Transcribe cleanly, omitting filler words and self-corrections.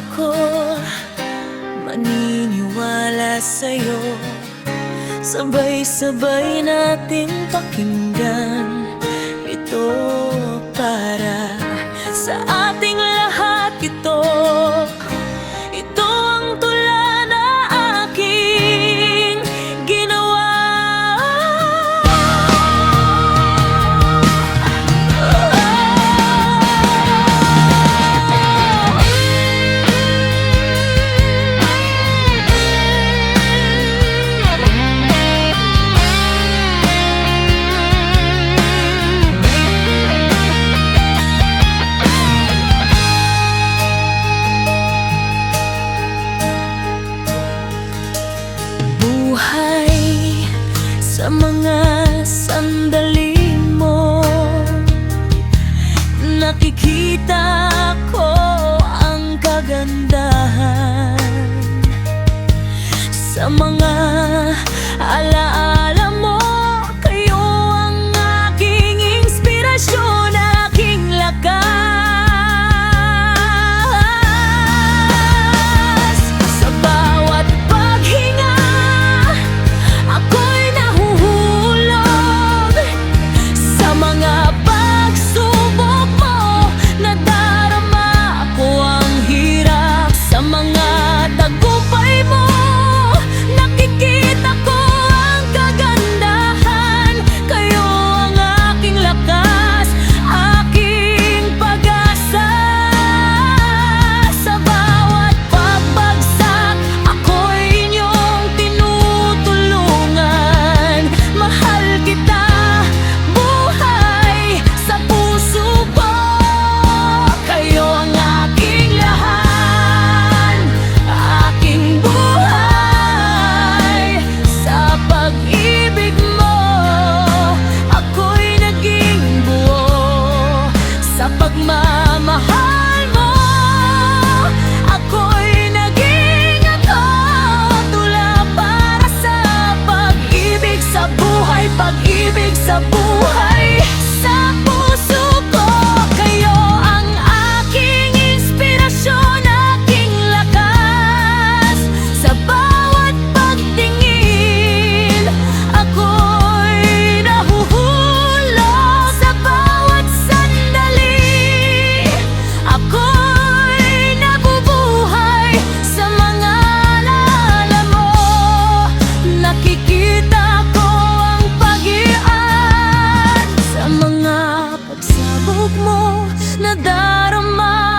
ako maniniwala sa'yo. Sabay-sabay nating pakinggan ito para sa ating lahat. Ito ang tula na aking ginawa. Sa mga sandali mo, nakikita ko ang kagandahan. Sa mga alaala mo, kayo ang aking inspirasyon, aking lakas. Sa bawat paghinga, ako'y nahuhulog. Sa mga pagsubok mo, nadarama ako ang hirap. Sa mga tagumpay mo, nakikita ko ang kagandahan. Kayo ang aking lakas, aking pag-asa. Sa bawat pagbagsak, ako'y inyong tinutulungan. Mahal kita, buhay sa puso ko. Kayo ang aking lahat, aking buhay. Sa pag-ibig mo, ako'y naging buo. Sa pagmamahal mo, ako'y naging ako. Tula para sa pag-ibig sa buhay, pag-ibig sa buhay. Sa puso ko, kayo ang aking inspirasyon, aking lakas. Sa bawat pagtingin, ako'y nahuhulog. Sa bawat sandali, ako'y nabubuhay. Sa mga alaala mo, nakikita ko ang pag-ian. Sa mga pagsabog mo, nadarama